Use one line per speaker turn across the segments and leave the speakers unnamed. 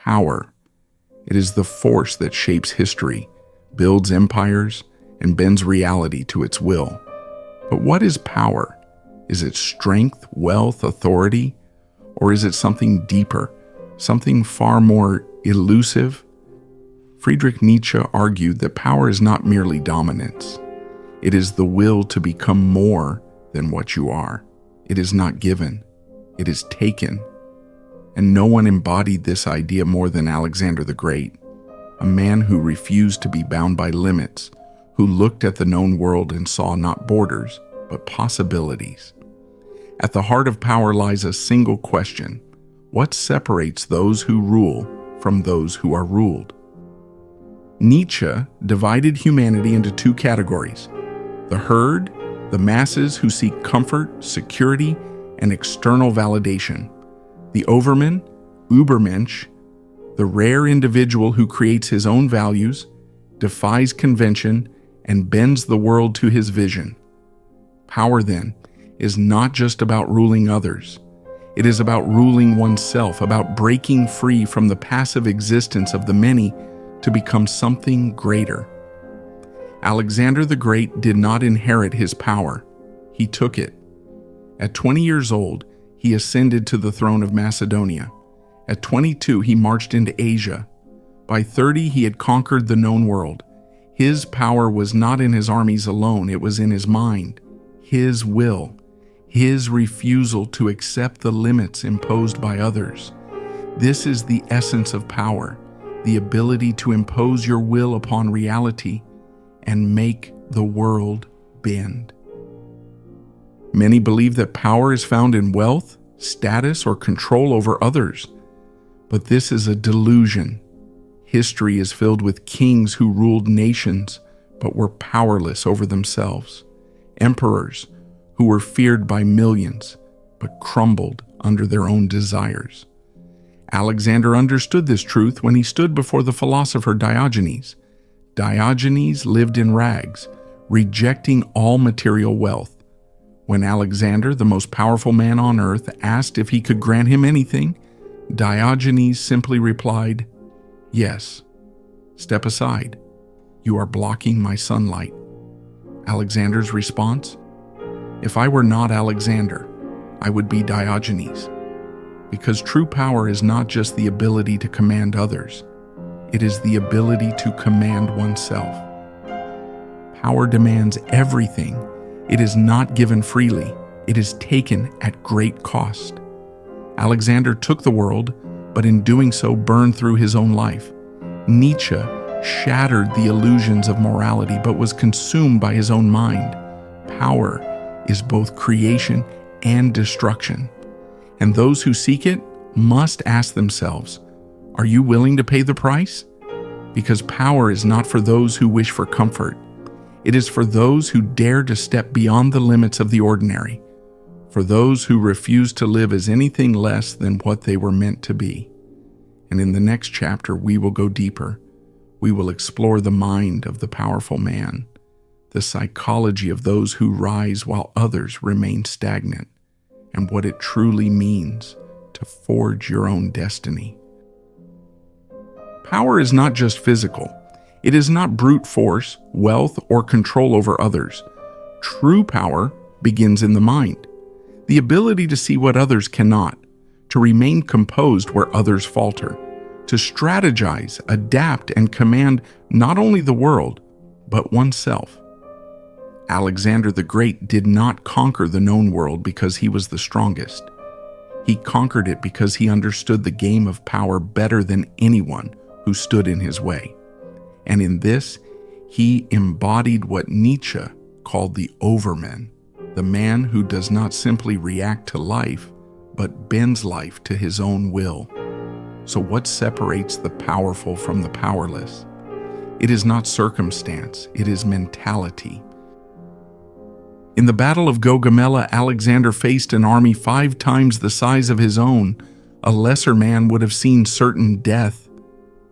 power. It is the force that shapes history, builds empires, and bends reality to its will. But what is power? Is it strength, wealth, authority? Or is it something deeper, something far more elusive? Friedrich Nietzsche argued that power is not merely dominance. It is the will to become more than what you are. It is not given, it is taken. And no one embodied this idea more than Alexander the Great, a man who refused to be bound by limits, who looked at the known world and saw not borders, but possibilities. At the heart of power lies a single question: what separates those who rule from those who are ruled? Nietzsche divided humanity into two categories: the herd, the masses who seek comfort, security, and external validation; the Overman, Ubermensch, the rare individual who creates his own values, defies convention, and bends the world to his vision. Power, then, is not just about ruling others. It is about ruling oneself, about breaking free from the passive existence of the many to become something greater. Alexander the Great did not inherit his power. He took it. At 20 years old, he ascended to the throne of Macedonia. At 22, he marched into Asia. By 30, he had conquered the known world. His power was not in his armies alone, it was in his mind, his will, his refusal to accept the limits imposed by others. This is the essence of power, the ability to impose your will upon reality and make the world bend. Many believe that power is found in wealth, status, or control over others. But this is a delusion. History is filled with kings who ruled nations but were powerless over themselves, emperors who were feared by millions but crumbled under their own desires. Alexander understood this truth when he stood before the philosopher Diogenes. Diogenes lived in rags, rejecting all material wealth. When Alexander, the most powerful man on earth, asked if he could grant him anything, Diogenes simply replied, "Yes. Step aside. You are blocking my sunlight." Alexander's response? "If I were not Alexander, I would be Diogenes." Because true power is not just the ability to command others, it is the ability to command oneself. Power demands everything. It is not given freely. It is taken at great cost. Alexander took the world, but in doing so burned through his own life. Nietzsche shattered the illusions of morality, but was consumed by his own mind. Power is both creation and destruction. And those who seek it must ask themselves, are you willing to pay the price? Because power is not for those who wish for comfort. It is for those who dare to step beyond the limits of the ordinary, for those who refuse to live as anything less than what they were meant to be. And in the next chapter, we will go deeper. We will explore the mind of the powerful man, the psychology of those who rise while others remain stagnant, and what it truly means to forge your own destiny. Power is not just physical. It is not brute force, wealth, or control over others. True power begins in the mind. The ability to see what others cannot, to remain composed where others falter, to strategize, adapt, and command not only the world, but oneself. Alexander the Great did not conquer the known world because he was the strongest. He conquered it because he understood the game of power better than anyone who stood in his way. And in this, he embodied what Nietzsche called the Overman, the man who does not simply react to life, but bends life to his own will. So what separates the powerful from the powerless? It is not circumstance, it is mentality. In the Battle of Gaugamela, Alexander faced an army 5 times the size of his own. A lesser man would have seen certain death.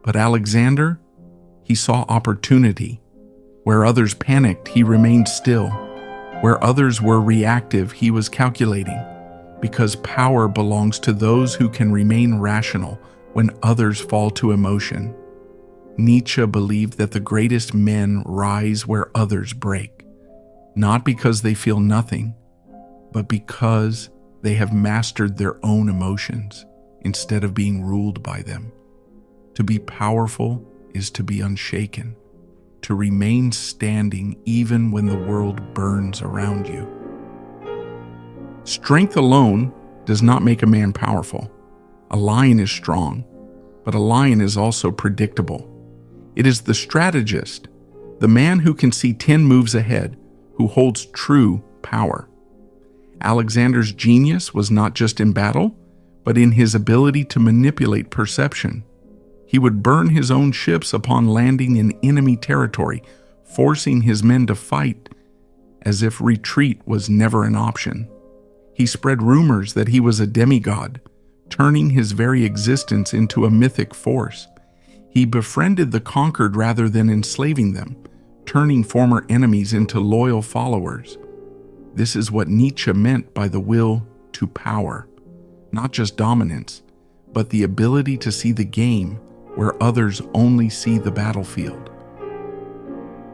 But Alexander, he saw opportunity. Where others panicked, he remained still. Where others were reactive, he was calculating. Because power belongs to those who can remain rational, when others fall to emotion. Nietzsche believed that the greatest men rise where others break, not because they feel nothing, but because they have mastered their own emotions instead of being ruled by them. To be powerful is to be unshaken, to remain standing even when the world burns around you. Strength alone does not make a man powerful. A lion is strong, but a lion is also predictable. It is the strategist, the man who can see 10 moves ahead, who holds true power. Alexander's genius was not just in battle, but in his ability to manipulate perception. He would burn his own ships upon landing in enemy territory, forcing his men to fight as if retreat was never an option. He spread rumors that he was a demigod, turning his very existence into a mythic force. He befriended the conquered rather than enslaving them, turning former enemies into loyal followers. This is what Nietzsche meant by the will to power. Not just dominance, but the ability to see the game where others only see the battlefield.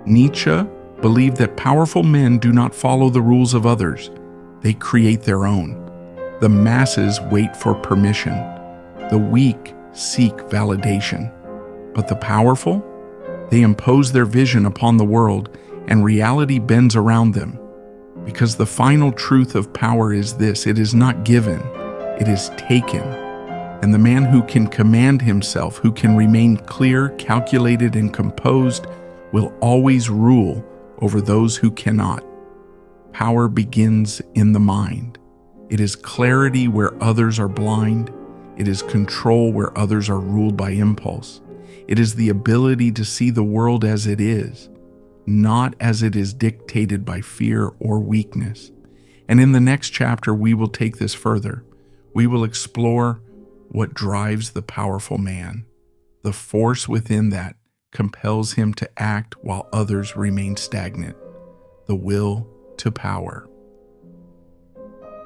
Nietzsche believed that powerful men do not follow the rules of others, they create their own. The masses wait for permission. The weak seek validation. But the powerful, they impose their vision upon the world, and reality bends around them. Because the final truth of power is this: it is not given, it is taken. And the man who can command himself, who can remain clear, calculated, and composed, will always rule over those who cannot. Power begins in the mind. It is clarity where others are blind. It is control where others are ruled by impulse. It is the ability to see the world as it is, not as it is dictated by fear or weakness. And in the next chapter, we will take this further. We will explore what drives the powerful man, the force within that compels him to act while others remain stagnant, the will to power.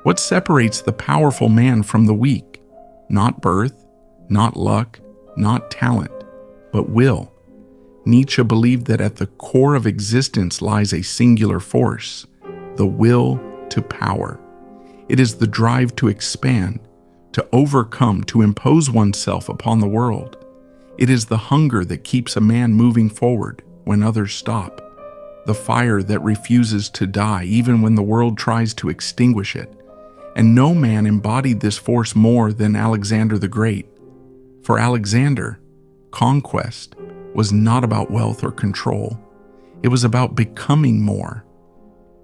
What separates the powerful man from the weak? Not birth, not luck, not talent, but will. Nietzsche believed that at the core of existence lies a singular force, the will to power. It is the drive to expand, to overcome, to impose oneself upon the world. It is the hunger that keeps a man moving forward when others stop, the fire that refuses to die even when the world tries to extinguish it. And no man embodied this force more than Alexander the Great. For Alexander, conquest was not about wealth or control. It was about becoming more.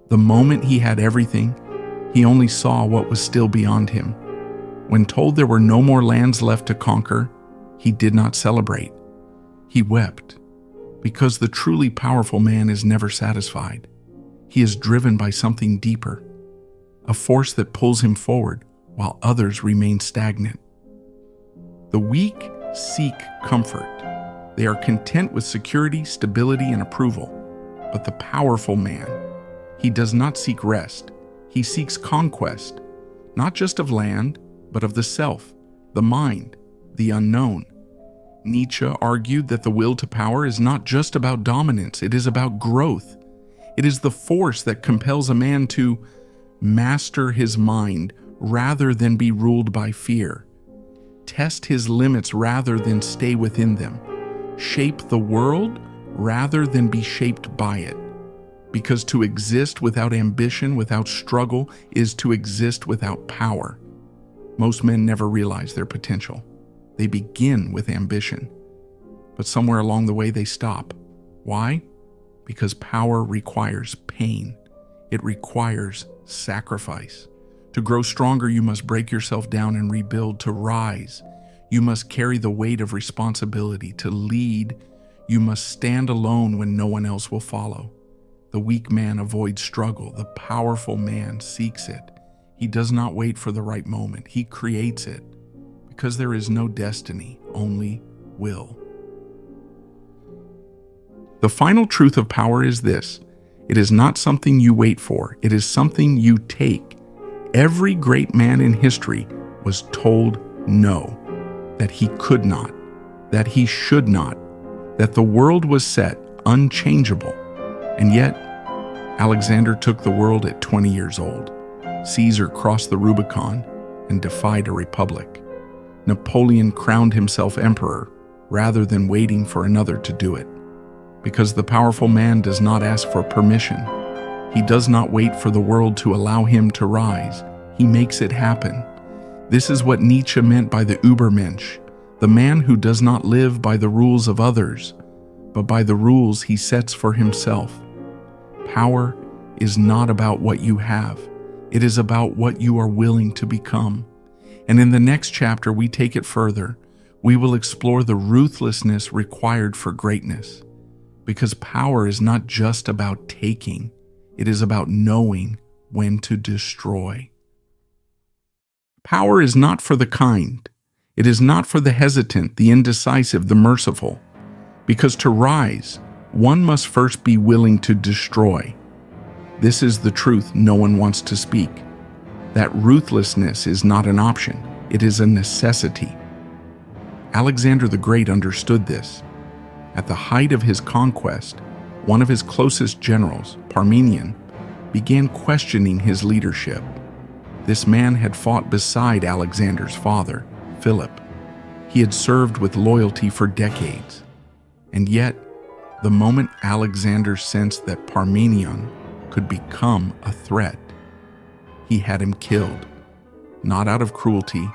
The moment he had everything, he only saw what was still beyond him. When told there were no more lands left to conquer, he did not celebrate. He wept, because the truly powerful man is never satisfied. He is driven by something deeper, a force that pulls him forward while others remain stagnant. The weak seek comfort. They are content with security, stability, and approval. But the powerful man, he does not seek rest. He seeks conquest, not just of land, but of the self, the mind, the unknown. Nietzsche argued that the will to power is not just about dominance, it is about growth. It is the force that compels a man to master his mind rather than be ruled by fear, test his limits rather than stay within them, shape the world rather than be shaped by it. Because to exist without ambition, without struggle, is to exist without power. Most men never realize their potential. They begin with ambition, but somewhere along the way they stop. Why? Because power requires pain. It requires sacrifice. To grow stronger, you must break yourself down and rebuild. To rise, you must carry the weight of responsibility. To lead, you must stand alone when no one else will follow. The weak man avoids struggle. The powerful man seeks it. He does not wait for the right moment. He creates it. Because there is no destiny, only will. The final truth of power is this: it is not something you wait for, it is something you take. Every great man in history was told no. that he could not, that he should not, that the world was set unchangeable. And yet, Alexander took the world at 20 years old. Caesar crossed the Rubicon and defied a republic. Napoleon crowned himself emperor rather than waiting for another to do it. Because the powerful man does not ask for permission. He does not wait for the world to allow him to rise. He makes it happen. This is what Nietzsche meant by the Ubermensch, the man who does not live by the rules of others, but by the rules he sets for himself. Power is not about what you have. It is about what you are willing to become. And in the next chapter, we take it further. We will explore the ruthlessness required for greatness. Because power is not just about taking, it is about knowing when to destroy. Power is not for the kind. It is not for the hesitant, the indecisive, the merciful. Because to rise, one must first be willing to destroy. This is the truth no one wants to speak. That ruthlessness is not an option, it is a necessity. Alexander the Great understood this. At the height of his conquest, one of his closest generals, Parmenion, began questioning his leadership. This man had fought beside Alexander's father, Philip. He had served with loyalty for decades. And yet, the moment Alexander sensed that Parmenion could become a threat, he had him killed, not out of cruelty,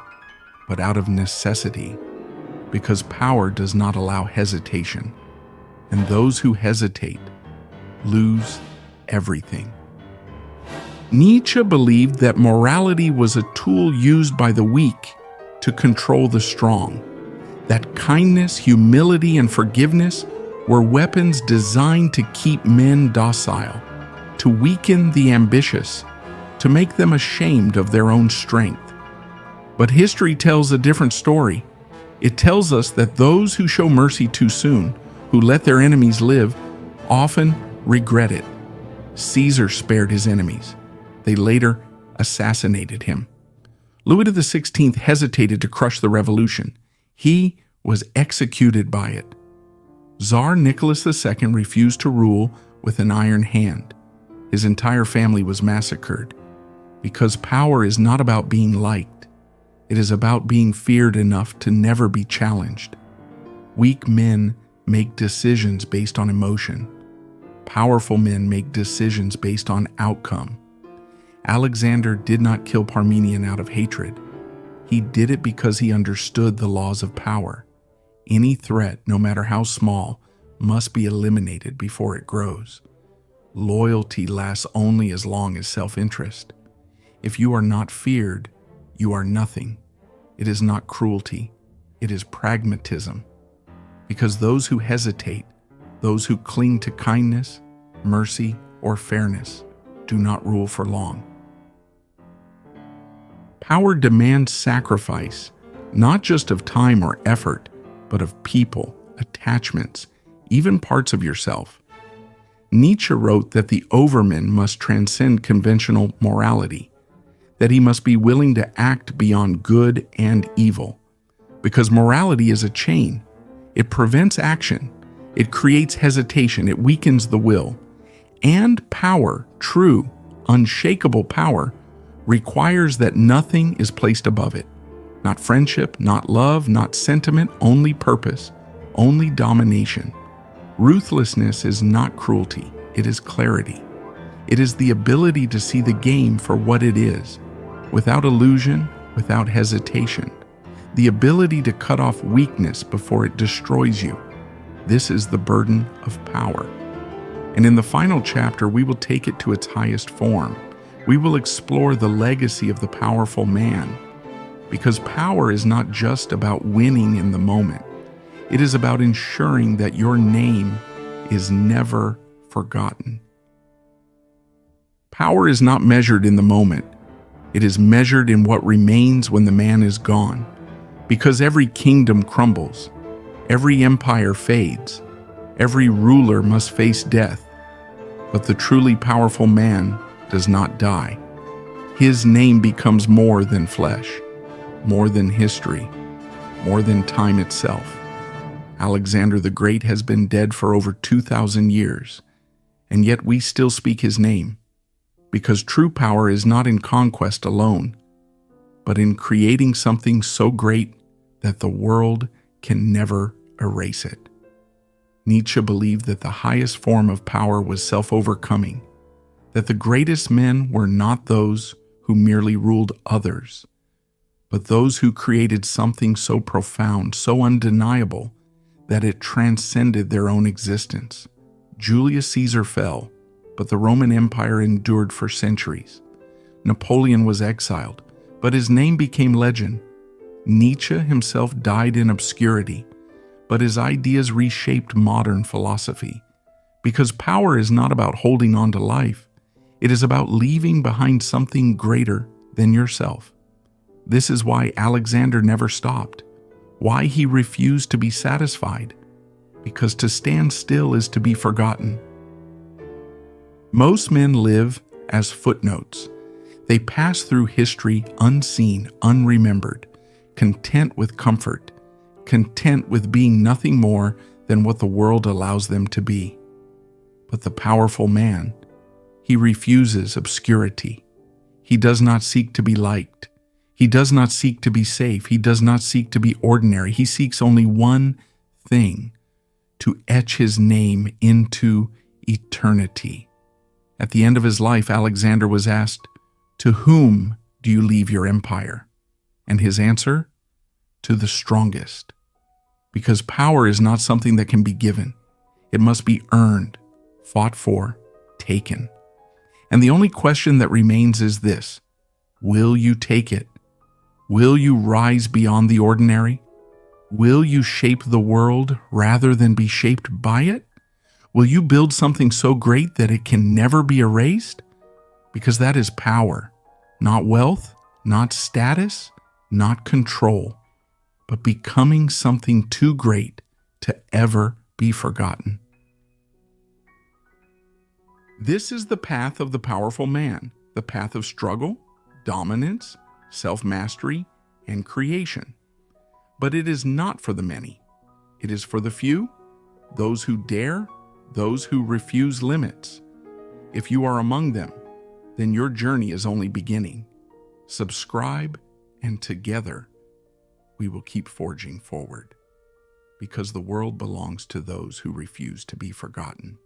but out of necessity, because power does not allow hesitation, and those who hesitate lose everything. Nietzsche believed that morality was a tool used by the weak to control the strong, that kindness, humility, and forgiveness were weapons designed to keep men docile, to weaken the ambitious, to make them ashamed of their own strength. But history tells a different story. It tells us that those who show mercy too soon, who let their enemies live, often regret it. Caesar spared his enemies. They later assassinated him. Louis XVI hesitated to crush the revolution. He was executed by it. Tsar Nicholas II refused to rule with an iron hand. His entire family was massacred. Because power is not about being liked. It is about being feared enough to never be challenged. Weak men make decisions based on emotion. Powerful men make decisions based on outcome. Alexander did not kill Parmenion out of hatred. He did it because he understood the laws of power. Any threat, no matter how small, must be eliminated before it grows. Loyalty lasts only as long as self-interest. If you are not feared, you are nothing. It is not cruelty. It is pragmatism. Because those who hesitate, those who cling to kindness, mercy, or fairness, do not rule for long. Power demands sacrifice, not just of time or effort, but of people, attachments, even parts of yourself. Nietzsche wrote that the Overman must transcend conventional morality, that he must be willing to act beyond good and evil. Because morality is a chain. It prevents action. It creates hesitation. It weakens the will. And power, true, unshakable power, requires that nothing is placed above it. Not friendship, not love, not sentiment, only purpose, only domination. Ruthlessness is not cruelty, it is clarity. It is the ability to see the game for what it is, without illusion, without hesitation. The ability to cut off weakness before it destroys you. This is the burden of power. And in the final chapter, we will take it to its highest form. We will explore the legacy of the powerful man. Because power is not just about winning in the moment. It is about ensuring that your name is never forgotten. Power is not measured in the moment. It is measured in what remains when the man is gone. Because every kingdom crumbles. Every empire fades. Every ruler must face death. But the truly powerful man does not die. His name becomes more than flesh, more than history, more than time itself. Alexander the Great has been dead for over 2,000 years, and yet we still speak his name, because true power is not in conquest alone, but in creating something so great that the world can never erase it. Nietzsche believed that the highest form of power was self-overcoming, that the greatest men were not those who merely ruled others, but those who created something so profound, so undeniable, that it transcended their own existence. Julius Caesar fell, but the Roman Empire endured for centuries. Napoleon was exiled, but his name became legend. Nietzsche himself died in obscurity, but his ideas reshaped modern philosophy. Because power is not about holding on to life, it is about leaving behind something greater than yourself. This is why Alexander never stopped, why he refused to be satisfied, because to stand still is to be forgotten. Most men live as footnotes. They pass through history unseen, unremembered, content with comfort, content with being nothing more than what the world allows them to be. But the powerful man, he refuses obscurity. He does not seek to be liked. He does not seek to be safe. He does not seek to be ordinary. He seeks only one thing: to etch his name into eternity. At the end of his life, Alexander was asked, "To whom do you leave your empire?" And his answer, "To the strongest." Because power is not something that can be given. It must be earned, fought for, taken. And the only question that remains is this: will you take it? Will you rise beyond the ordinary? Will you shape the world rather than be shaped by it? Will you build something so great that it can never be erased? Because that is power, not wealth, not status, not control, but becoming something too great to ever be forgotten. This is the path of the powerful man, the path of struggle, dominance, self-mastery, and creation. But it is not for the many. It is for the few, those who dare, those who refuse limits. If you are among them, then your journey is only beginning. Subscribe, and together we will keep forging forward, because the world belongs to those who refuse to be forgotten.